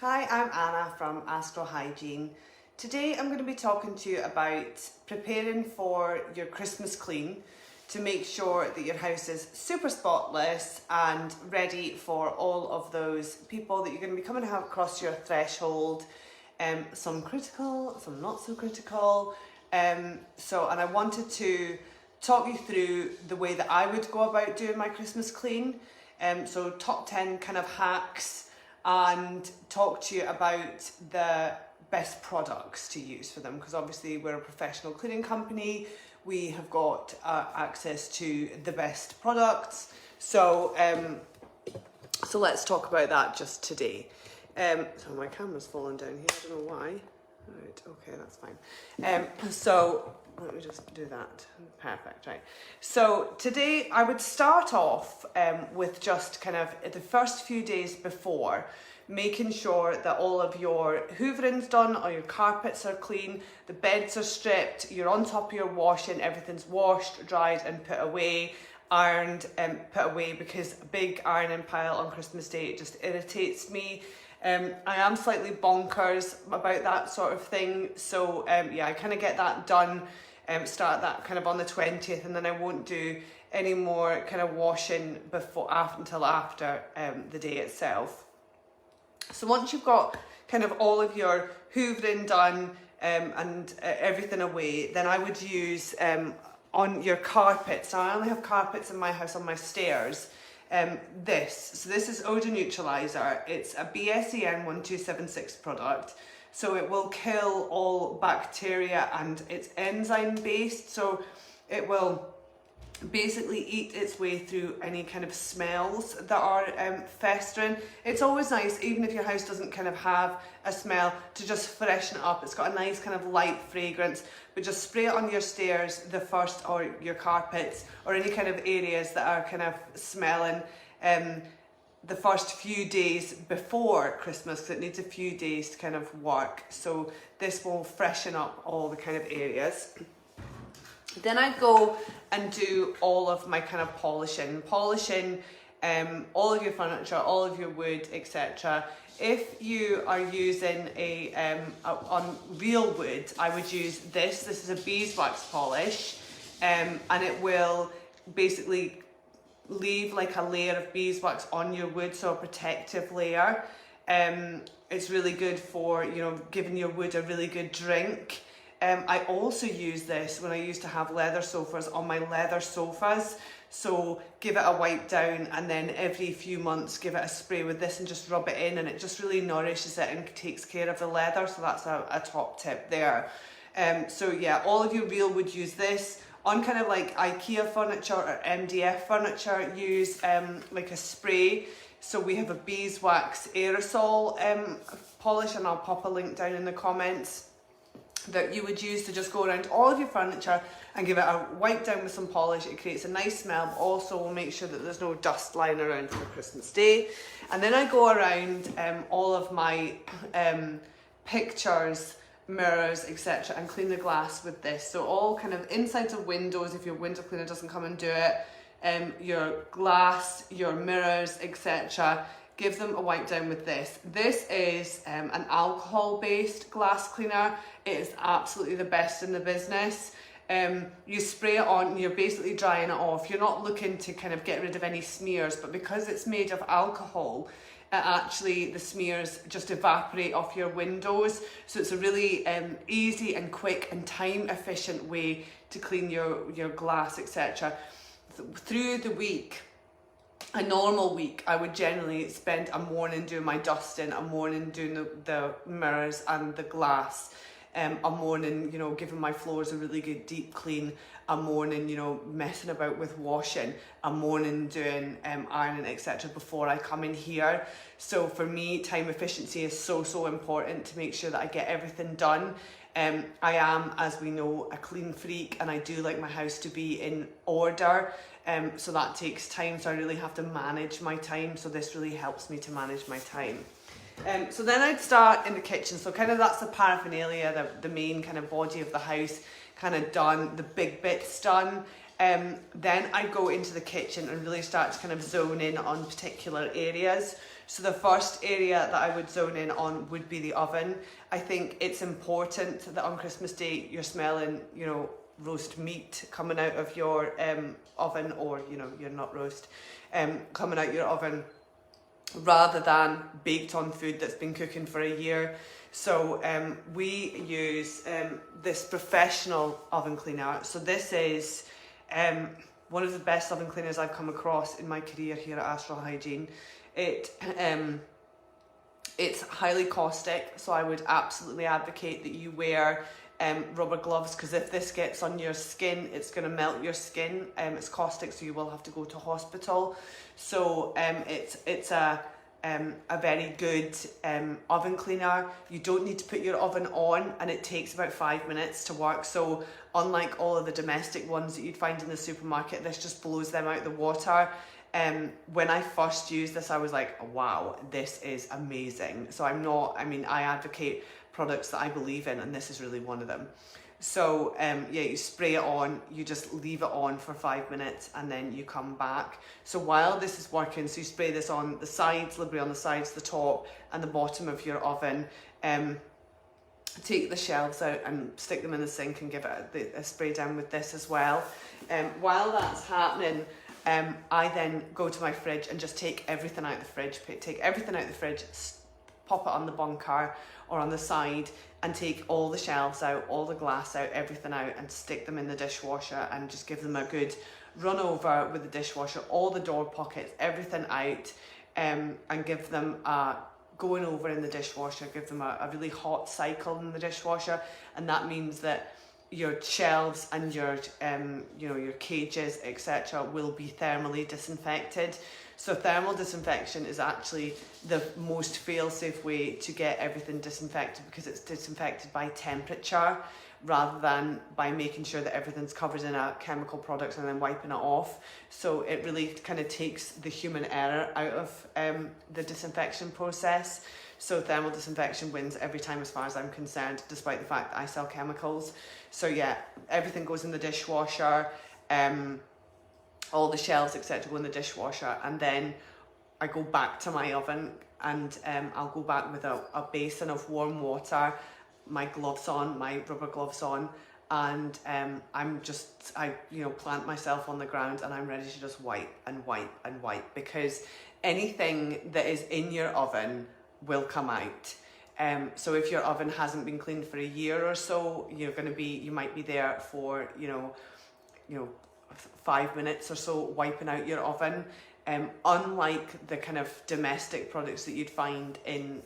Hi, I'm Anna from Astral Hygiene. Today I'm going to be talking to you about preparing for your Christmas clean to make sure that your house is super spotless and ready for all of those people that you're going to be coming to have across your threshold. Some critical, some not so critical. And I wanted to talk you through the way that I would go about doing my Christmas clean. So top 10 kind of hacks, and talk to you about the best products to use for them, because obviously we're a professional cleaning company. We have got access to the best products. So let's talk about that just today. So my camera's fallen down here, I don't know why. Right, okay, that's fine. So let me just do that. Perfect, right. So today I would start off with just kind of the first few days before, making sure that all of your hoovering's done, all your carpets are clean, the beds are stripped, you're on top of your washing, everything's washed, dried and put away, ironed and put away, because a big ironing pile on Christmas Day, it just irritates me. I am slightly bonkers about that sort of thing, so yeah, I kind of get that done, start that kind of on the 20th, and then I won't do any more kind of washing until after the day itself. So once you've got kind of all of your hoovering done and everything away, then I would use on your carpets. Now I only have carpets in my house on my stairs. This is odor neutralizer. It's a BSEN 1276 product, so it will kill all bacteria, and it's enzyme based, so it will basically eat its way through any kind of smells that are festering. It's always nice, even if your house doesn't kind of have a smell, to just freshen it up. It's got a nice kind of light fragrance, but just spray it on your stairs or your carpets, or any kind of areas that are kind of smelling the first few days before Christmas, because it needs a few days to kind of work. So this will freshen up all the kind of areas. Then I go and do all of my kind of polishing all of your furniture, all of your wood, etc. If you are using on real wood, I would use this. This is a beeswax polish, and it will basically leave like a layer of beeswax on your wood, so a protective layer. It's really good for, giving your wood a really good drink. I also use this when I used to have leather sofas on my leather sofas. So give it a wipe down, and then every few months give it a spray with this and just rub it in, and it just really nourishes it and takes care of the leather. So that's a top tip there. So yeah, all of you real would use this. On kind of like IKEA furniture or MDF furniture, use like a spray. So we have a beeswax aerosol polish, and I'll pop a link down in the comments, that you would use to just go around all of your furniture and give it a wipe down with some polish. It creates a nice smell, but also will make sure that there's no dust lying around for Christmas Day. And then I go around all of my pictures, mirrors, etc., and clean the glass with this. So all kind of insides of windows, if your window cleaner doesn't come and do it, your glass, your mirrors, etc., give them a wipe down with this. This is an alcohol-based glass cleaner. It is absolutely the best in the business. You spray it on, you're basically drying it off. You're not looking to kind of get rid of any smears, but because it's made of alcohol, the smears just evaporate off your windows. So it's a really easy and quick and time-efficient way to clean your glass, etc. Through the week, a normal week, I would generally spend a morning doing my dusting, a morning doing the mirrors and the glass, a morning, giving my floors a really good deep clean, a morning, messing about with washing, a morning doing ironing, etc. before I come in here. So for me, time efficiency is so important to make sure that I get everything done. I am, as we know, a clean freak, and I do like my house to be in order. So that takes time, so I really have to manage my time. So this really helps me to manage my time. So then I'd start in the kitchen. So kind of that's the paraphernalia, the main kind of body of the house kind of done, the big bits done. Then I go into the kitchen and really start to kind of zone in on particular areas. So the first area that I would zone in on would be the oven. I think it's important that on Christmas Day you're smelling, you know, roast meat coming out of your oven, or, you know, you're not roast, coming out your oven, rather than baked on food that's been cooking for a year. So we use this professional oven cleaner. So this is one of the best oven cleaners I've come across in my career here at Astral Hygiene. It's highly caustic, so I would absolutely advocate that you wear rubber gloves, because if this gets on your skin, it's going to melt your skin. It's caustic, so you will have to go to hospital. So it's a very good oven cleaner. You don't need to put your oven on, and it takes about 5 minutes to work. So unlike all of the domestic ones that you'd find in the supermarket, this just blows them out the water. When I first used this, I was like, wow, this is amazing. So I advocate products that I believe in, and this is really one of them. So yeah, you spray it on, you just leave it on for 5 minutes, and then you come back. So while this is working, so you spray this on the sides, liberally on the sides, the top and the bottom of your oven. Take the shelves out and stick them in the sink and give it a spray down with this as well. While that's happening, I then go to my fridge and just take everything out of the fridge. Pop it on the bunker or on the side, and take all the shelves out, all the glass out, everything out, and stick them in the dishwasher, and just give them a good run over with the dishwasher, all the door pockets, everything out, and give them a going over in the dishwasher, give them a really hot cycle in the dishwasher. And that means that your shelves and your your cages, etc., will be thermally disinfected. So thermal disinfection is actually the most fail-safe way to get everything disinfected, because it's disinfected by temperature rather than by making sure that everything's covered in a chemical product and then wiping it off. So it really kind of takes the human error out of the disinfection process. So thermal disinfection wins every time as far as I'm concerned, despite the fact that I sell chemicals. So yeah, everything goes in the dishwasher. All the shelves, etc., go in the dishwasher, and then I go back to my oven, and I'll go back with a basin of warm water, my gloves on, my rubber gloves on, and I plant myself on the ground, and I'm ready to just wipe and wipe and wipe, because anything that is in your oven will come out. So if your oven hasn't been cleaned for a year or so, you might be there for 5 minutes or so wiping out your oven. Unlike the kind of domestic products that you'd find in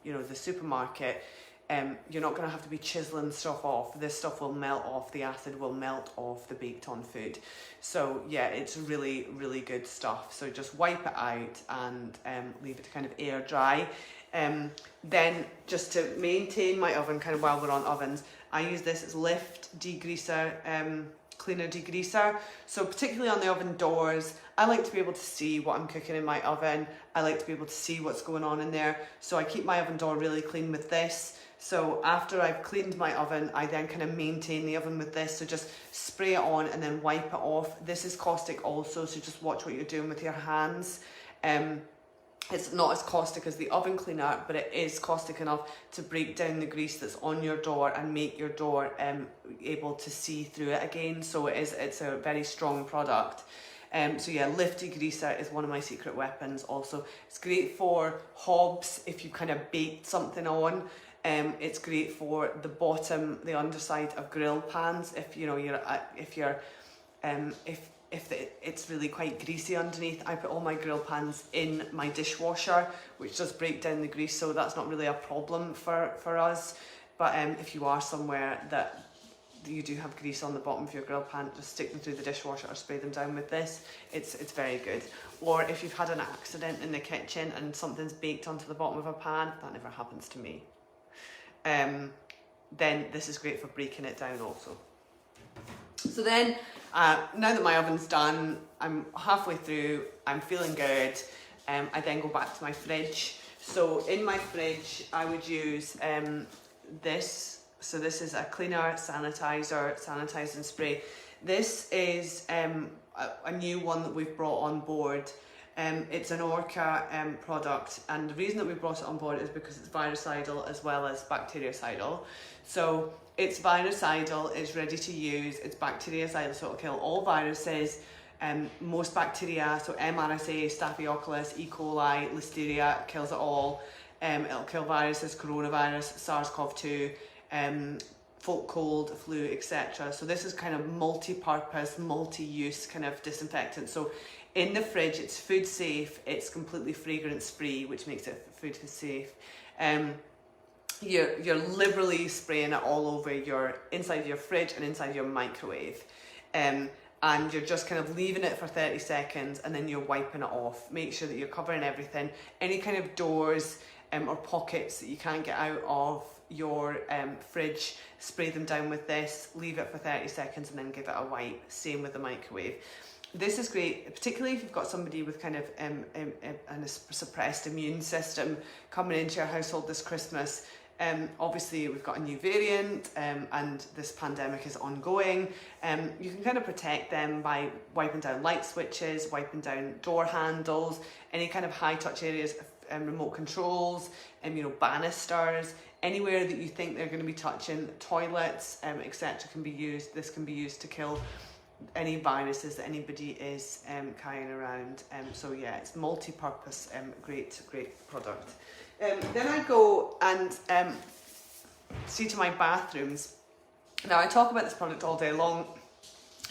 the supermarket, you're not going to have to be chiseling stuff off. This stuff will melt off, the acid will melt off the baked on food. So yeah, it's really, really good stuff. So just wipe it out and leave it to kind of air dry. Then just to maintain my oven, kind of while we're on ovens, I use this as Lift Degreaser, cleaner degreaser. So particularly on the oven doors, I like to be able to see what I'm cooking in my oven. I like to be able to see what's going on in there. So I keep my oven door really clean with this. So after I've cleaned my oven, I then kind of maintain the oven with this. So just spray it on and then wipe it off. This is caustic also, so just watch what you're doing with your hands. It's not as caustic as the oven cleaner, but it is caustic enough to break down the grease that's on your door and make your door able to see through it again. So it's a very strong product. So yeah, Lift Degreaser is one of my secret weapons also. It's great for hobs if you kind of baked something on. It's great for the bottom, the underside of grill pans if it's really quite greasy underneath. I put all my grill pans in my dishwasher, which does break down the grease, so that's not really a problem for us. But if you are somewhere that you do have grease on the bottom of your grill pan, just stick them through the dishwasher or spray them down with this. It's very good. Or if you've had an accident in the kitchen and something's baked onto the bottom of a pan, that never happens to me, then this is great for breaking it down also. So then, now that my oven's done, I'm halfway through, I'm feeling good, I then go back to my fridge. So in my fridge, I would use this. So this is a cleaner sanitizing spray. This is a new one that we've brought on board. It's an Orca product, and the reason that we brought it on board is because it's virucidal as well as bactericidal. So it's virucidal, it's ready to use, it's bactericidal, so it'll kill all viruses, most bacteria, so MRSA, Staphylococcus, E. coli, Listeria, kills it all. It'll kill viruses, coronavirus, SARS-CoV-2, folk cold, flu, etc. So this is kind of multi-purpose, multi-use kind of disinfectant. So in the fridge, it's food safe, it's completely fragrance free, which makes it food safe. You're liberally spraying it all over inside your fridge and inside your microwave. And you're just kind of leaving it for 30 seconds and then you're wiping it off. Make sure that you're covering everything. Any kind of doors or pockets that you can't get out of your fridge, spray them down with this, leave it for 30 seconds and then give it a wipe. Same with the microwave. This is great, particularly if you've got somebody with kind of a suppressed immune system coming into your household this Christmas. Obviously we've got a new variant and this pandemic is ongoing. You can kind of protect them by wiping down light switches, wiping down door handles, any kind of high touch areas, remote controls, banisters, anywhere that you think they're going to be touching, toilets, etc. can be used. This can be used to kill any viruses that anybody is carrying around. So yeah, it's multi-purpose, great product. Then I go and see to my bathrooms. Now I talk about this product all day long.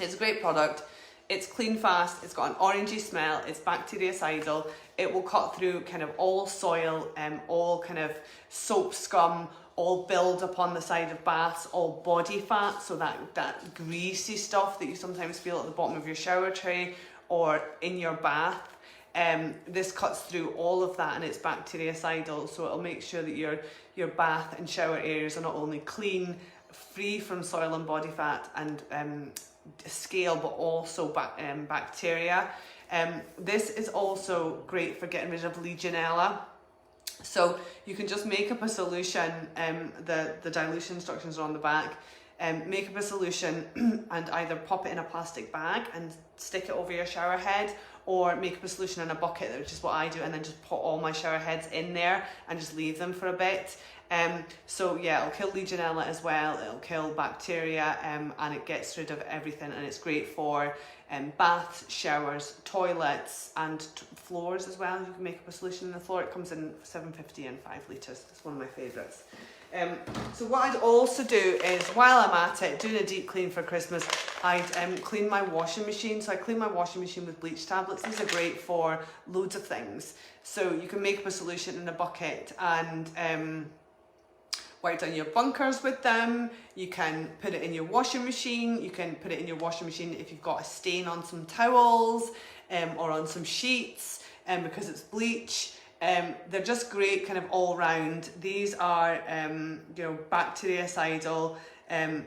It's a great product. It's clean fast, it's got an orangey smell, it's bactericidal, it will cut through kind of all soil, all kind of soap scum, all build up on the side of baths, all body fat, so that greasy stuff that you sometimes feel at the bottom of your shower tray or in your bath. This cuts through all of that and it's bactericidal, so it'll make sure that your bath and shower areas are not only clean, free from soil and body fat and scale, but also bacteria. This is also great for getting rid of Legionella. So you can just make up a solution, the dilution instructions are on the back. Make up a solution and either pop it in a plastic bag and stick it over your shower head, or make up a solution in a bucket, which is what I do, and then just put all my shower heads in there and just leave them for a bit. So yeah, it'll kill Legionella as well, it'll kill bacteria, and it gets rid of everything, and it's great for baths, showers, toilets and floors as well. You can make up a solution in the floor. It comes in 750 and 5 litres. It's one of my favourites. So what I'd also do is, while I'm at it, doing a deep clean for Christmas, I'd clean my washing machine. So I clean my washing machine with bleach tablets. These are great for loads of things. So you can make up a solution in a bucket and wipe down your bunkers with them. You can put it in your washing machine. You can put it in your washing machine if you've got a stain on some towels or on some sheets because it's bleach. They're just great kind of all round. These are bactericidal.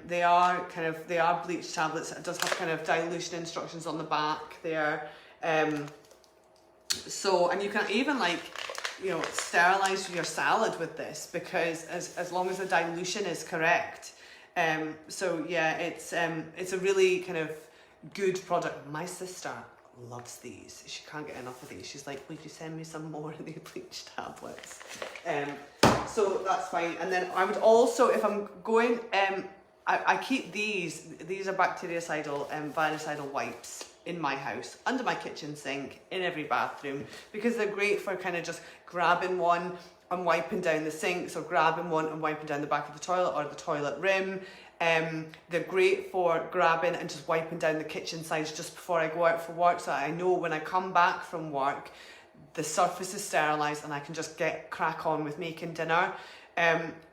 They are bleach tablets. It does have kind of dilution instructions on the back there. And you can even sterilize your salad with this, because as long as the dilution is correct. So yeah, it's a really kind of good product. My sister loves these. She can't get enough of these. She's like, would you send me some more of these bleach tablets? So that's fine. And then I would also, if I'm going, I keep these are bactericidal and virucidal wipes in my house, under my kitchen sink, in every bathroom, because they're great for kind of just grabbing one and wiping down the sinks, or grabbing one and wiping down the back of the toilet or the toilet rim. They're great for grabbing and just wiping down the kitchen sides just before I go out for work, so I know when I come back from work the surface is sterilised and I can just crack on with making dinner.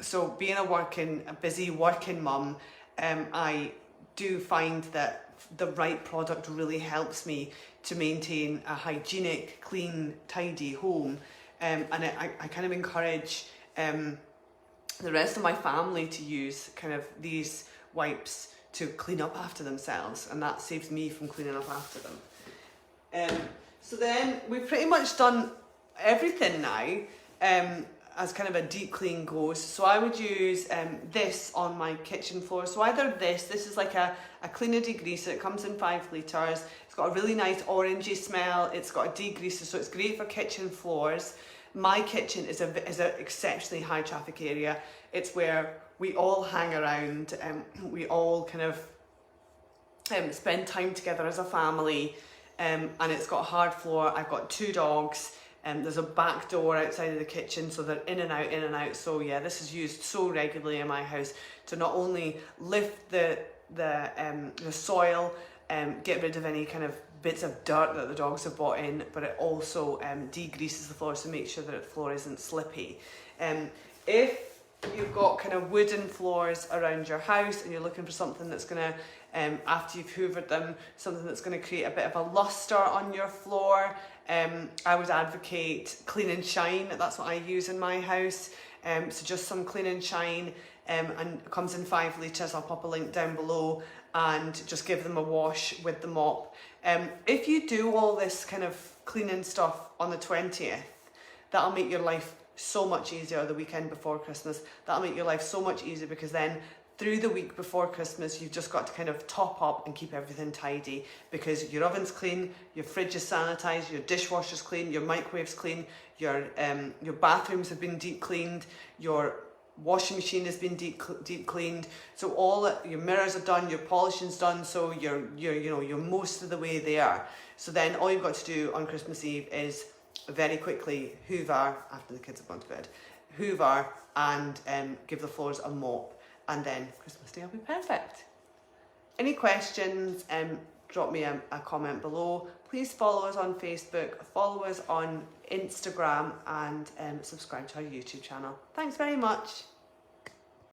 So being a busy working mum, I do find that the right product really helps me to maintain a hygienic, clean, tidy home. And I kind of encourage the rest of my family to use kind of these wipes to clean up after themselves, and that saves me from cleaning up after them. So then we've pretty much done everything now. as kind of a deep clean goes. So I would use this on my kitchen floor. So either this is like a cleaner degreaser. It comes in 5 litres. It's got a really nice orangey smell. It's got a degreaser, so it's great for kitchen floors. My kitchen is an exceptionally high traffic area. It's where we all hang around and we all kind of spend time together as a family. And it's got a hard floor. I've got 2 dogs. There's a back door outside of the kitchen, so they're in and out. So yeah, this is used so regularly in my house to not only lift the soil, get rid of any kind of bits of dirt that the dogs have brought in, but it also degreases the floor to make sure that the floor isn't slippy. If you've got kind of wooden floors around your house and you're looking for something that's going to, after you've hoovered them, something that's going to create a bit of a luster on your floor, I would advocate Clean and Shine. That's what I use in my house. So just some Clean and Shine, and it comes in 5 litres. I'll pop a link down below, and just give them a wash with the mop. If you do all this kind of cleaning stuff on the 20th, that'll make your life so much easier, the weekend before Christmas. That'll make your life so much easier, because then through the week before Christmas, you've just got to kind of top up and keep everything tidy, because your oven's clean, your fridge is sanitised, your dishwasher's clean, your microwave's clean, your bathrooms have been deep cleaned, your washing machine has been deep cleaned. So your mirrors are done, your polishing's done, so you're most of the way there. So then all you've got to do on Christmas Eve is very quickly hoover after the kids have gone to bed, hoover and give the floors a mop, and then Christmas Day will be perfect. Any questions, drop me a comment below. Please follow us on Facebook, follow us on Instagram, and subscribe to our YouTube channel. Thanks very much.